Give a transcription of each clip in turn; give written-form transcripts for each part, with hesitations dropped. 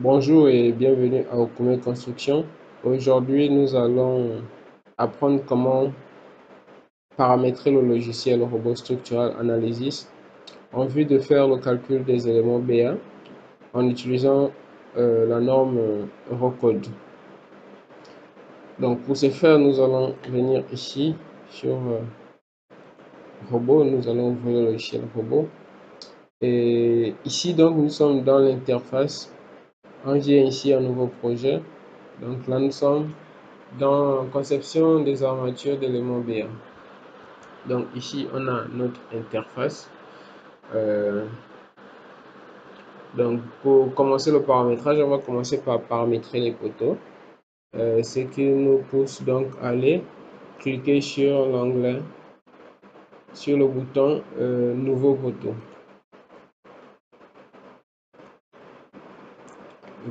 Bonjour et bienvenue à Okume Construction. Aujourd'hui, nous allons apprendre comment paramétrer le logiciel Robot Structural Analysis en vue de faire le calcul des éléments BA en utilisant la norme Eurocode. Donc pour ce faire, nous allons venir ici sur Robot, nous allons ouvrir le logiciel Robot. Et ici, donc, nous sommes dans l'interface. On vient ici un nouveau projet. Donc là, nous sommes dans conception des armatures d'éléments BA. Donc ici, on a notre interface. Donc pour commencer le paramétrage, on va commencer par paramétrer les poteaux. Ce qui nous pousse donc à aller cliquer sur l'onglet, sur le bouton nouveau poteau.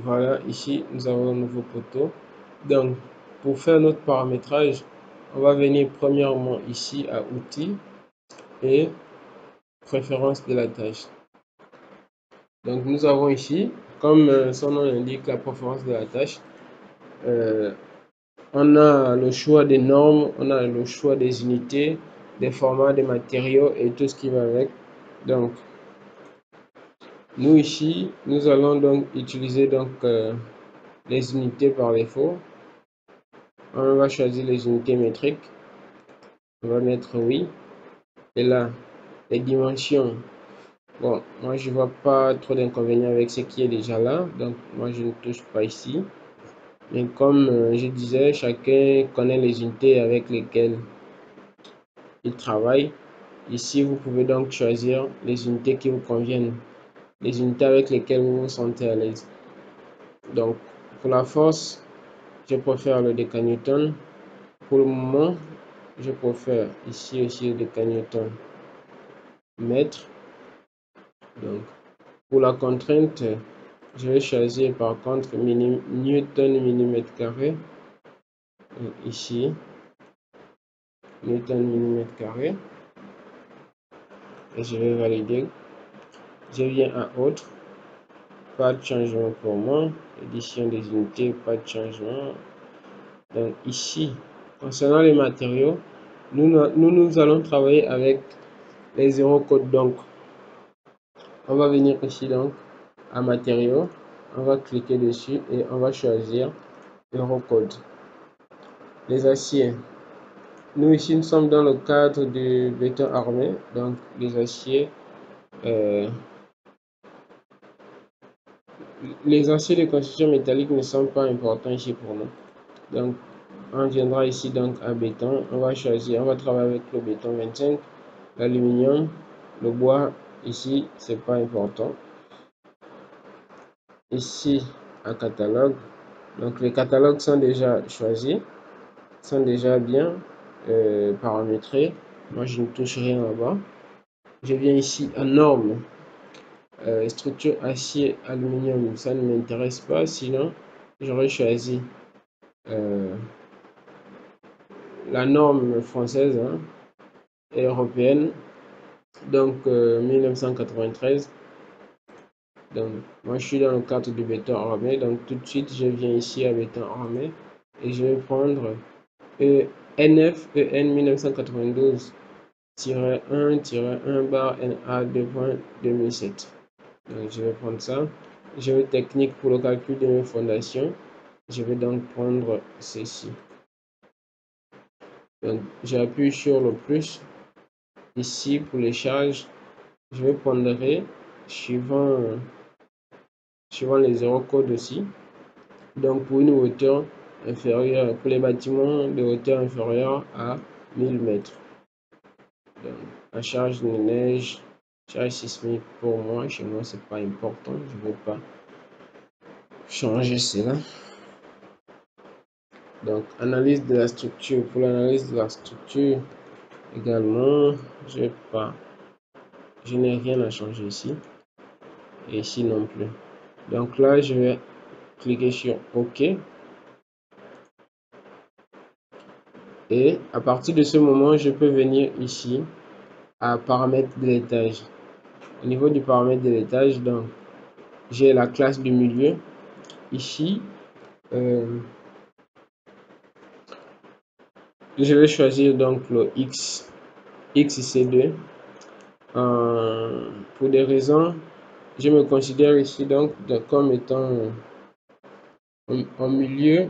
Voilà, ici nous avons un nouveau poteau. Donc pour faire notre paramétrage, on va venir premièrement ici à outils et préférences de la tâche. Donc nous avons ici, comme son nom l'indique, la préférence de la tâche. On a le choix des normes, on a le choix des unités, des formats, des matériaux et tout ce qui va avec. Donc nous ici, nous allons donc utiliser les unités par défaut. On va choisir les unités métriques. On va mettre oui. Et là, les dimensions. Bon, moi je vois pas trop d'inconvénients avec ce qui est déjà là, donc moi je ne touche pas ici. Mais comme je disais, chacun connaît les unités avec lesquelles il travaille. Ici, vous pouvez donc choisir les unités qui vous conviennent, les unités avec lesquelles vous vous sentez à l'aise. Donc, pour la force, je préfère le décanewton. Pour le moment, je préfère ici aussi le décanewton mètre. Donc, pour la contrainte, je vais choisir par contre Newton millimètre carré. Ici, Newton millimètre carré. Et je vais valider. Je viens à autre. Pas de changement pour moi. Édition des unités, pas de changement. Donc ici, concernant les matériaux, nous allons travailler avec les Eurocode. Donc, on va venir ici donc à matériaux. On va cliquer dessus et on va choisir Eurocode. Les aciers. Nous ici, nous sommes dans le cadre du béton armé. Donc, les aciers. Les aciers de construction métallique ne sont pas importants ici pour nous. Donc, on viendra ici donc à béton. On va choisir, on va travailler avec le béton 25, l'aluminium, le bois. Ici, c'est pas important. Ici, un catalogue. Donc, les catalogues sont déjà choisis, sont déjà bien paramétrés. Moi, je ne touche rien là-bas. Je viens ici à normes. Structure acier, aluminium, ça ne m'intéresse pas. Sinon, j'aurais choisi la norme française et européenne, donc 1993. Donc moi je suis dans le cadre du béton armé, donc tout de suite je viens ici à béton armé et je vais prendre NF EN 1992-1-1 bar NA 2.2007. Donc je vais prendre ça. Je vais technique pour le calcul de mes fondations. Je vais donc prendre ceci. Donc j'appuie sur le plus. Ici pour les charges, je vais pondérer suivant les Eurocodes aussi. Donc pour une hauteur inférieure, pour les bâtiments de hauteur inférieure à 1000 mètres. Donc la charge de neige, charge sismique pour moi, chez moi c'est pas important, je ne vais pas changer cela. Donc analyse de la structure, pour l'analyse de la structure également, je n'ai rien à changer ici et ici non plus. Donc là je vais cliquer sur OK et à partir de ce moment je peux venir ici à paramètres de l'étage. Au niveau du paramètre de l'étage, donc j'ai la classe du milieu. ici, je vais choisir donc le XC2. Pour des raisons, je me considère ici donc comme étant en milieu,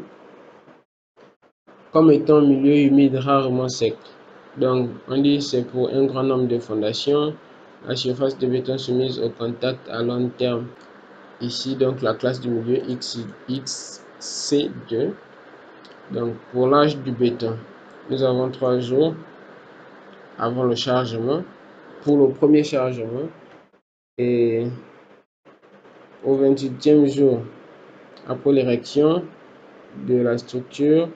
humide rarement sec. Donc on dit c'est pour un grand nombre de fondations. La surface de béton soumise au contact à long terme. Ici donc la classe du milieu XC2. Donc pour l'âge du béton, nous avons 3 jours avant le chargement pour le premier chargement et au 28e jour après l'érection de la structure.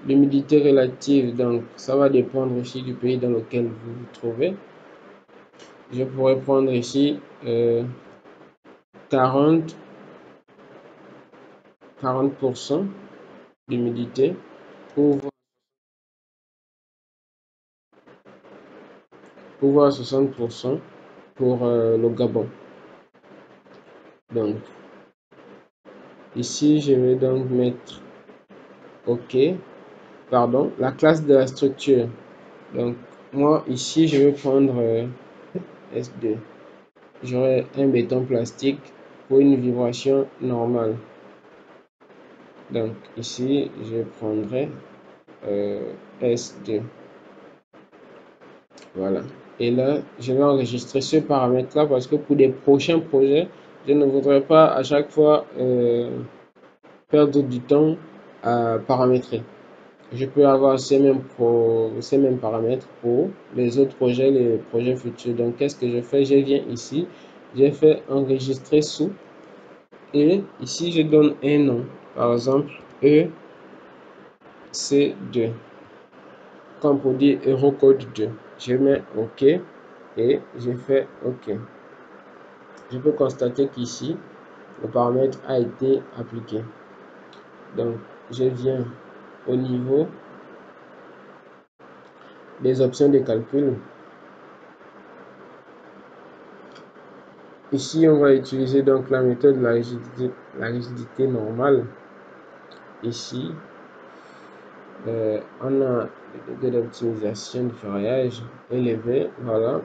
L'humidité relative, donc ça va dépendre aussi du pays dans lequel vous vous trouvez. Je pourrais prendre ici 40% d'humidité pour voir 60% pour le Gabon. Donc ici je vais donc mettre OK, pardon, la classe de la structure. Donc moi ici je vais prendre S2. J'aurai un béton plastique pour une vibration normale. Donc ici je prendrai S2. Voilà. Et là, je vais enregistrer ce paramètre-là parce que pour des prochains projets, je ne voudrais pas à chaque fois perdre du temps à paramétrer. Je peux avoir ces mêmes paramètres pour les autres projets, les projets futurs. Donc, qu'est-ce que je fais? Je viens ici, j'ai fait enregistrer sous et ici, je donne un nom. Par exemple, EC2. Comme pour dire Eurocode 2. Je mets OK et je fais OK. Je peux constater qu'ici, le paramètre a été appliqué. Donc, je viens au niveau des options de calcul. Ici, on va utiliser donc la méthode de la rigidité normale. Ici, on a le degré d'optimisation du ferraillage élevé. Voilà.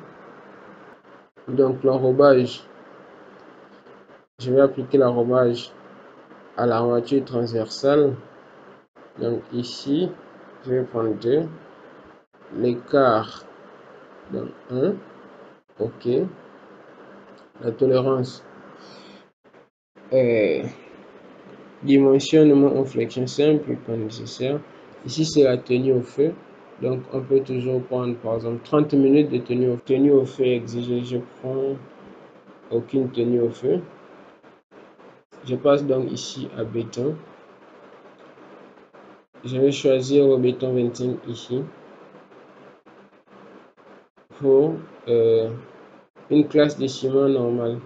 Donc, l'enrobage, je vais appliquer l'enrobage à l'armature transversale. Donc, ici, je vais prendre 2. L'écart, donc 1. OK. La tolérance dimensionnement en flexion simple, pas nécessaire. Ici, c'est la tenue au feu. Donc, on peut toujours prendre, par exemple, 30 minutes de tenue au feu exigée. Je prends aucune tenue au feu. Je passe donc ici à béton. Je vais choisir le béton 25 ici pour une classe de ciment normale.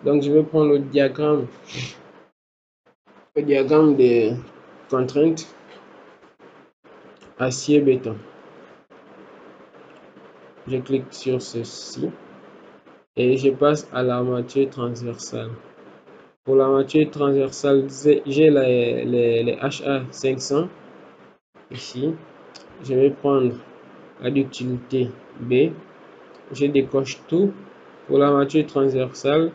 Donc, je vais prendre le diagramme des contraintes acier béton. Je clique sur ceci et je passe à l'armature transversale. Pour l'armature transversale, j'ai les HA 500 ici. Je vais prendre la ductilité B. Je décoche tout. Pour l'armature transversale,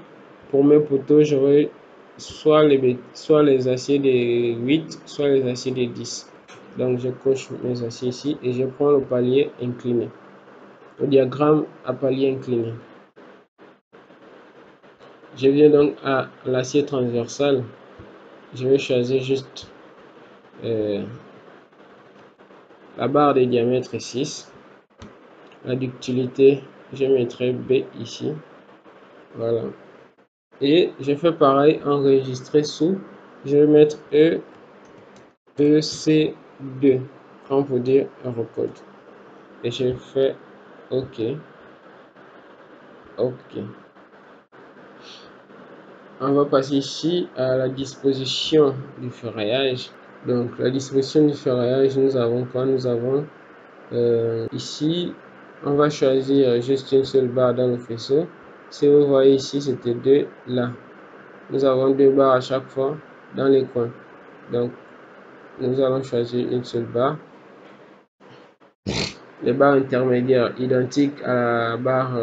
pour mes poteaux, j'aurai soit les aciers de 8, soit les aciers de 10. Donc je coche mes aciers ici et je prends le palier incliné. Le diagramme à palier incliné. Je viens donc à l'acier transversal. Je vais choisir juste la barre de diamètre 6. La ductilité, je mettrai B ici. Voilà. Et je fais pareil, enregistrer sous. Je vais mettre EC2, comme pour dire Eurocode. Et je fais OK. OK. On va passer ici à la disposition du ferraillage. Donc la disposition du ferraillage, nous avons quoi? Nous avons ici, on va choisir juste une seule barre dans le faisceau. Si vous voyez ici, c'était 2 là. Nous avons 2 barres à chaque fois. dans les coins. Donc, nous allons choisir une seule barre. Les barres intermédiaires identiques à la barre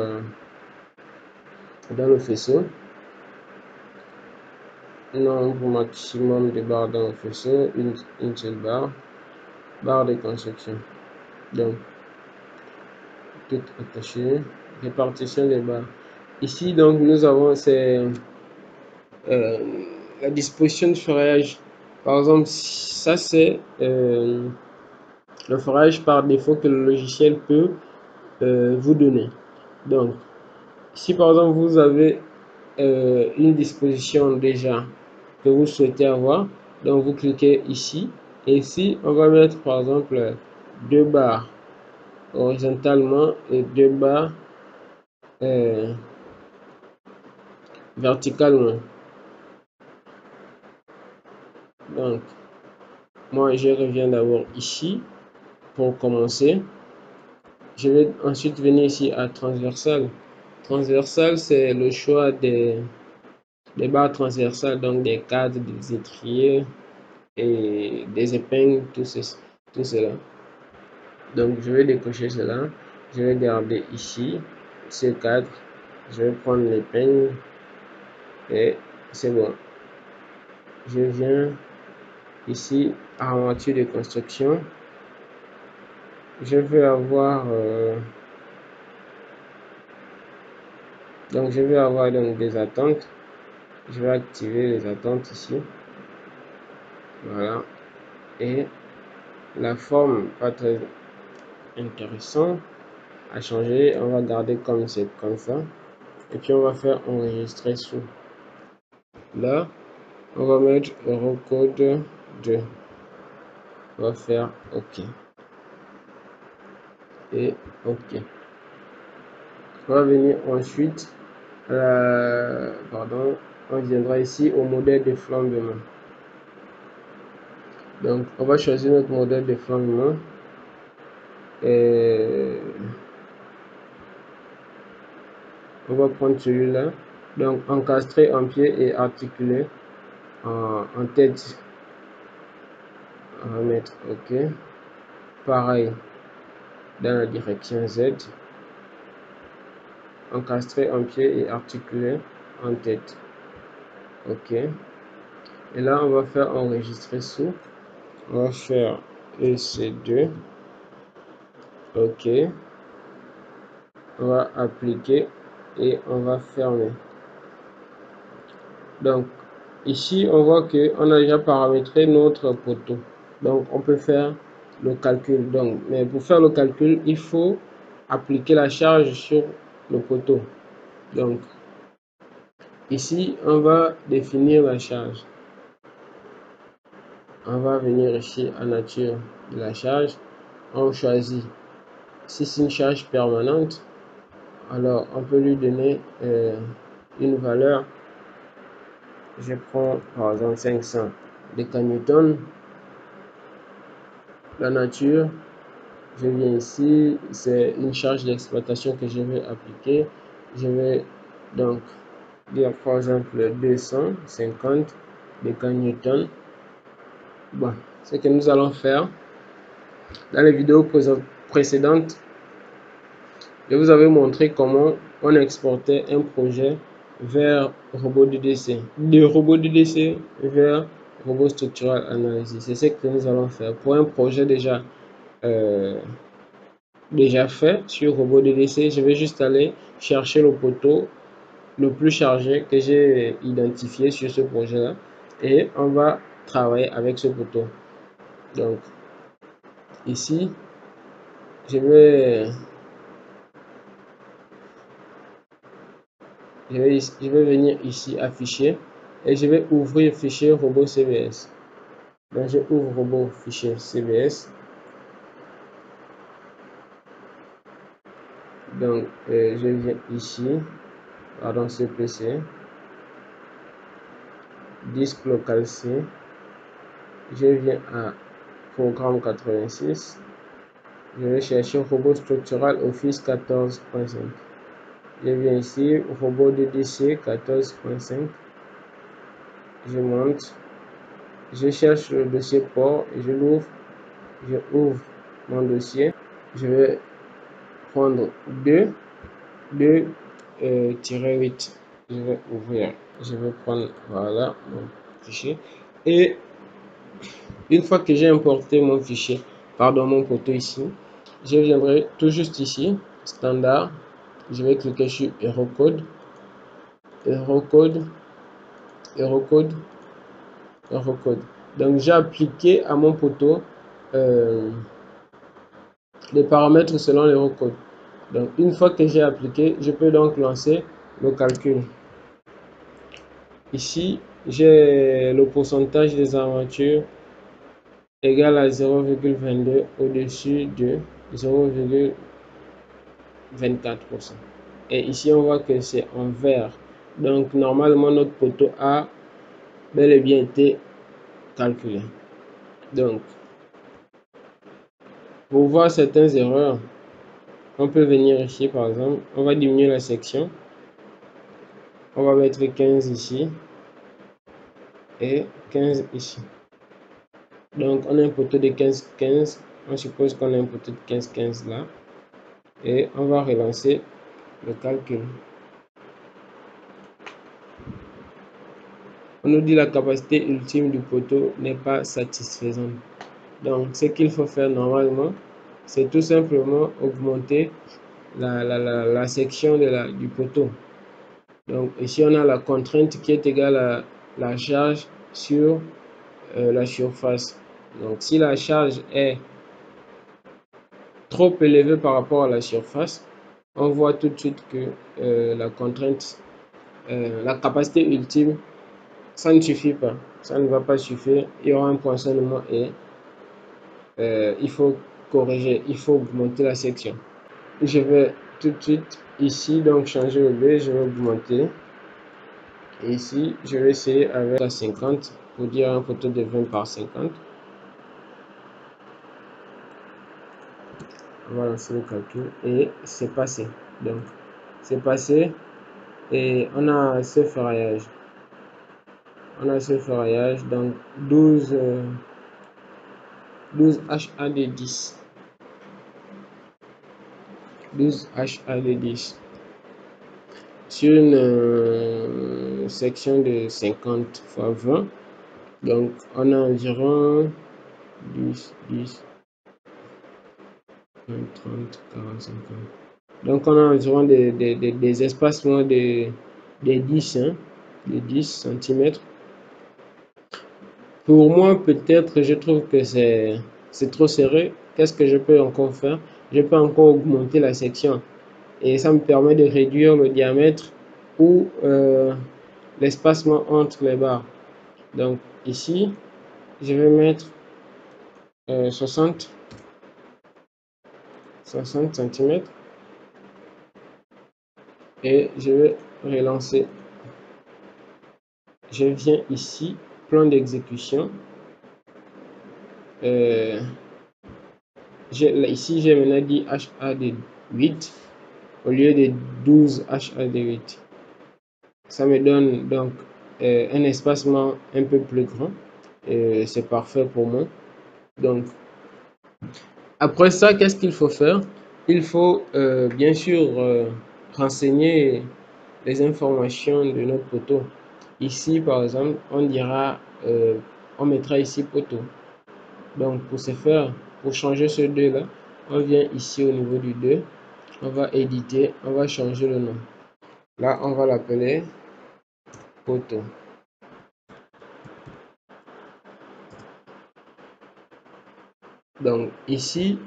dans le faisceau. Nombre maximum de barres dans le faisceau, une seule barre. Barre de construction. Donc, tout attaché. Répartition des barres. Ici, donc, nous avons la disposition de forage. Par exemple, ça c'est le forage par défaut que le logiciel peut vous donner. Donc, si par exemple vous avez une disposition déjà que vous souhaitez avoir, donc vous cliquez ici, et ici on va mettre par exemple 2 barres horizontalement et 2 barres verticalement. Donc, moi je reviens d'abord ici pour commencer. Je vais ensuite venir ici à transversal. Transversal, c'est le choix des barres transversales, donc des cadres, des étriers et des épingles, tout cela. Donc, je vais décocher cela. Je vais garder ici ce cadre. Je vais prendre l'épingle et c'est bon. Je viens ici à armature de construction. Je vais avoir donc des attentes. Je vais activer les attentes ici. Voilà. Et la forme pas très intéressante à changer. On va garder comme c'est comme ça. Et puis on va faire enregistrer sous. Là, on va mettre Eurocode 2. On va faire OK. Et OK. On va venir ensuite, pardon, on viendra ici au modèle de flambement. Donc, on va choisir notre modèle de flambement. Et on va prendre celui-là. Donc, encastré en pied et articulé en tête. On va mettre OK. Pareil, dans la direction Z. Encastré en pied et articulé en tête. OK. Et là, on va faire enregistrer sous. On va faire EC2. OK. On va appliquer et on va fermer. Donc, ici, on voit qu'on a déjà paramétré notre poteau. Donc, on peut faire le calcul. Donc, mais pour faire le calcul, il faut appliquer la charge sur le poteau. Donc, ici, on va définir la charge. On va venir ici à nature de la charge. On choisit si c'est une charge permanente. Alors, on peut lui donner une valeur. Je prends par exemple 500 décanewtons. La nature, je viens ici, c'est une charge d'exploitation que je vais appliquer. Je vais donc dire par exemple 250 décanewtons. Bon, ce que nous allons faire dans les vidéos précédentes, je vous avais montré comment on exportait un projet vers RobotDDC, de RobotDDC vers Robot Structural Analysis. C'est ce que nous allons faire pour un projet déjà fait sur RobotDDC. Je vais juste aller chercher le poteau le plus chargé que j'ai identifié sur ce projet là et on va travailler avec ce poteau. Donc ici je vais venir ici à fichier et je vais ouvrir fichier robot CBS. Donc je ouvre robot fichier CBS. Donc je viens ici, pardon, CPC, disque local C. Je viens à programme 86. Je vais chercher robot structural Office 14.5. Je viens ici, robot DDC 14.5. Je monte. je cherche le dossier port, je l'ouvre, je ouvre mon dossier, je vais prendre 2-8, je vais ouvrir, je vais prendre, voilà, mon fichier, et une fois que j'ai importé mon fichier, pardon, mon poteau ici, je viendrai tout juste ici, standard, je vais cliquer sur Eurocode, Eurocode, Eurocode, Eurocode. Donc j'ai appliqué à mon poteau les paramètres selon l'Eurocode. Donc une fois que j'ai appliqué, je peux donc lancer le calcul. Ici, j'ai le pourcentage des armatures égal à 0,22 au-dessus de 0,24%. Et ici, on voit que c'est en vert. Donc, normalement, notre poteau a bel et bien été calculé. Donc, pour voir certaines erreurs, on peut venir ici, par exemple, on va diminuer la section. On va mettre 15 ici et 15 ici. Donc, on a un poteau de 15-15. On suppose qu'on a un poteau de 15-15 là. Et on va relancer le calcul. On nous dit la capacité ultime du poteau n'est pas satisfaisante. Donc, ce qu'il faut faire normalement, c'est tout simplement augmenter la section du poteau. Donc, ici, on a la contrainte qui est égale à la charge sur la surface. Donc, si la charge est trop élevée par rapport à la surface, on voit tout de suite que la contrainte, la capacité ultime, ça ne suffit pas. Ça ne va pas suffire. Il y aura un poinçonnement et il faut corriger, il faut augmenter la section. Je vais tout de suite ici, donc changer le B, je vais augmenter. Et ici, je vais essayer avec 50 pour dire un poteau de 20 par 50. On va lancer le calcul et c'est passé. Donc, c'est passé et on a ce ferraillage. On a ce ferraillage, donc 12 HAD10. 12 HAD10. Sur une section de 50 x 20. Donc, on a environ 10, 10, 20, 30, 40, 50. Donc, on a environ des espacements de 10, hein, de 10 cm. Pour moi, peut-être, je trouve que c'est trop serré. Qu'est-ce que je peux encore faire? Je peux encore augmenter la section. Et ça me permet de réduire le diamètre ou l'espacement entre les barres. Donc, ici, je vais mettre 60 cm. Et je vais relancer. Je viens ici, plan d'exécution. Ici, j'ai maintenant dit HAD8 au lieu de 12 HAD8. Ça me donne donc un espacement un peu plus grand. C'est parfait pour moi. Donc, après ça, qu'est-ce qu'il faut faire? Il faut bien sûr renseigner les informations de notre poteau. Ici, par exemple, on dira, on mettra ici poteau. Donc, pour ce faire, pour changer ce 2 là, on vient ici au niveau du 2, on va éditer, on va changer le nom. Là, on va l'appeler poteau. Donc, ici,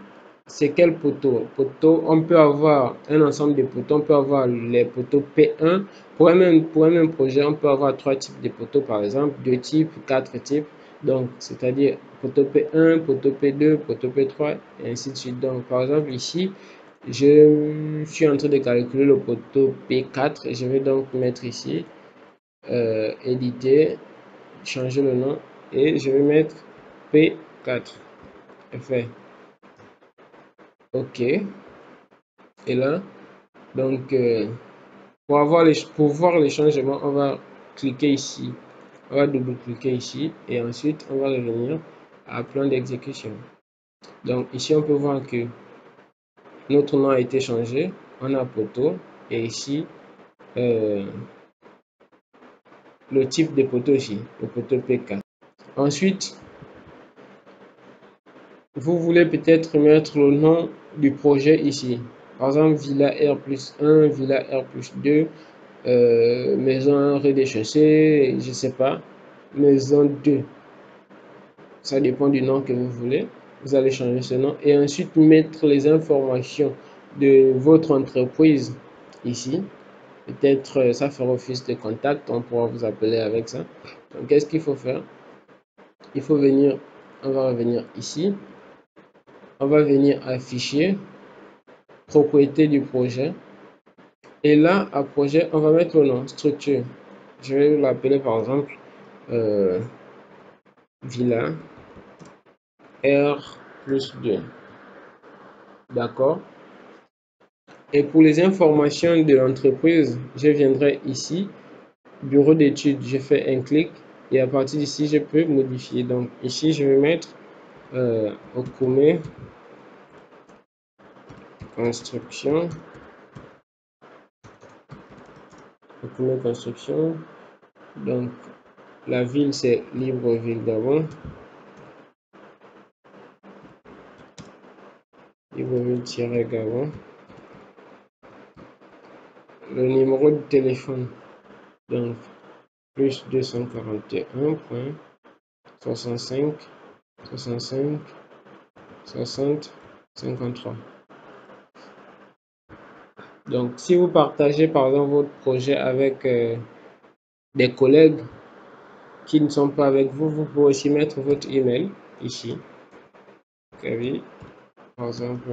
c'est quel poteau? Poteau, on peut avoir un ensemble de poteaux, on peut avoir les poteaux P1. Pour un même projet, on peut avoir 3 types de poteaux, par exemple, 2 types, 4 types. Donc, c'est-à-dire poteau P1, poteau P2, poteau P3, et ainsi de suite. Donc, par exemple, ici, je suis en train de calculer le poteau P4 et je vais donc mettre ici, éditer, changer le nom et je vais mettre P4. Fait. OK. Et là, donc, pour voir les changements, on va cliquer ici On va double-cliquer ici et ensuite on va revenir à plan d'exécution. Donc ici on peut voir que notre nom a été changé. On a poteau et ici le type de poteau ici, le poteau P4. Ensuite, vous voulez peut-être mettre le nom du projet ici. Par exemple, Villa R+1, Villa R+2, maison 1 rez-de-chaussée, je sais pas, maison 2. Ça dépend du nom que vous voulez. Vous allez changer ce nom et ensuite mettre les informations de votre entreprise ici. Peut-être ça fera office de contact, on pourra vous appeler avec ça. Donc, qu'est-ce qu'il faut faire? Il faut venir, on va revenir ici. On va venir à fichier, propriété du projet. Et là, à projet, on va mettre le nom, structure. Je vais l'appeler par exemple Villa R+2. D'accord. Et pour les informations de l'entreprise, je viendrai ici, bureau d'études, je fais un clic et à partir d'ici, je peux modifier. Donc ici, je vais mettre Okume Construction. Okume Construction. Donc la ville, c'est Libreville Gabon. Libreville-Gabon. Le numéro de téléphone, donc plus 241.65 65 60 53. Donc si vous partagez par exemple votre projet avec des collègues qui ne sont pas avec vous, vous pouvez aussi mettre votre email ici. Okay. Par exemple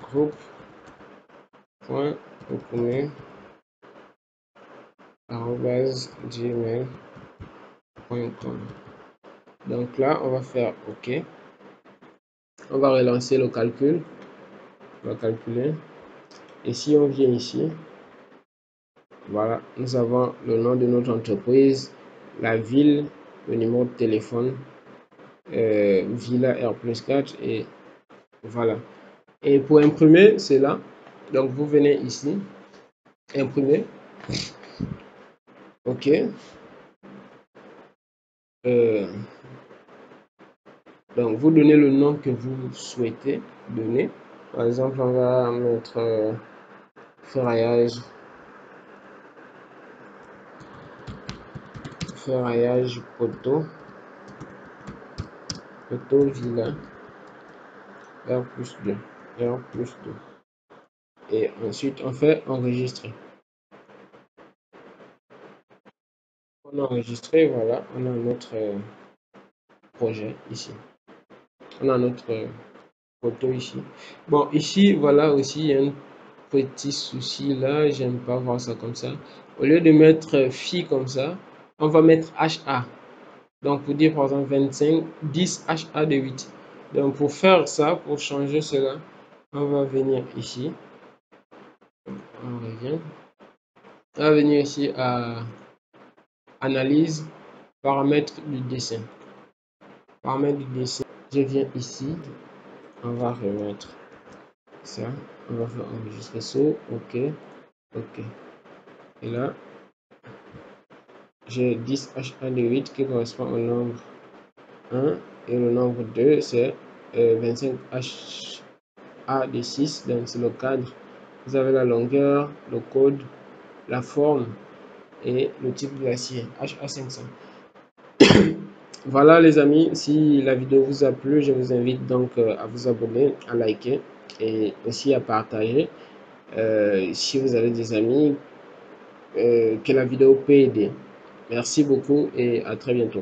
groupe.okume@gmail.com. Donc là, on va faire OK. On va relancer le calcul. On va calculer. Et si on vient ici, voilà, nous avons le nom de notre entreprise, la ville, le numéro de téléphone, Villa R+4 et voilà. Et pour imprimer, c'est là. Donc vous venez ici, imprimer. OK. Donc vous donnez le nom que vous souhaitez donner. Par exemple, on va mettre ferraillage poteau Villa R+2. Et ensuite on fait enregistrer. On a enregistré, voilà, on a notre projet ici. On a notre photo ici. Bon, ici, voilà aussi, il y a un petit souci là, j'aime pas voir ça comme ça. Au lieu de mettre phi comme ça, on va mettre HA. Donc, pour dire par exemple 25, 10 HA de 8. Donc, pour faire ça, pour changer cela, on va venir ici. On revient. On va venir ici à analyse, paramètres du dessin. Paramètres du dessin. Je viens ici. On va remettre ça. On va faire enregistrer ça. OK. OK. Et là, j'ai 10 HA de 8 qui correspond au nombre 1 et le nombre 2 c'est 25 HA de 6, donc c'est le cadre. Vous avez la longueur, le code, la forme et le type de l'acier HA500. Voilà les amis, si la vidéo vous a plu, je vous invite donc à vous abonner, à liker et aussi à partager si vous avez des amis que la vidéo peut aider. Merci beaucoup et à très bientôt.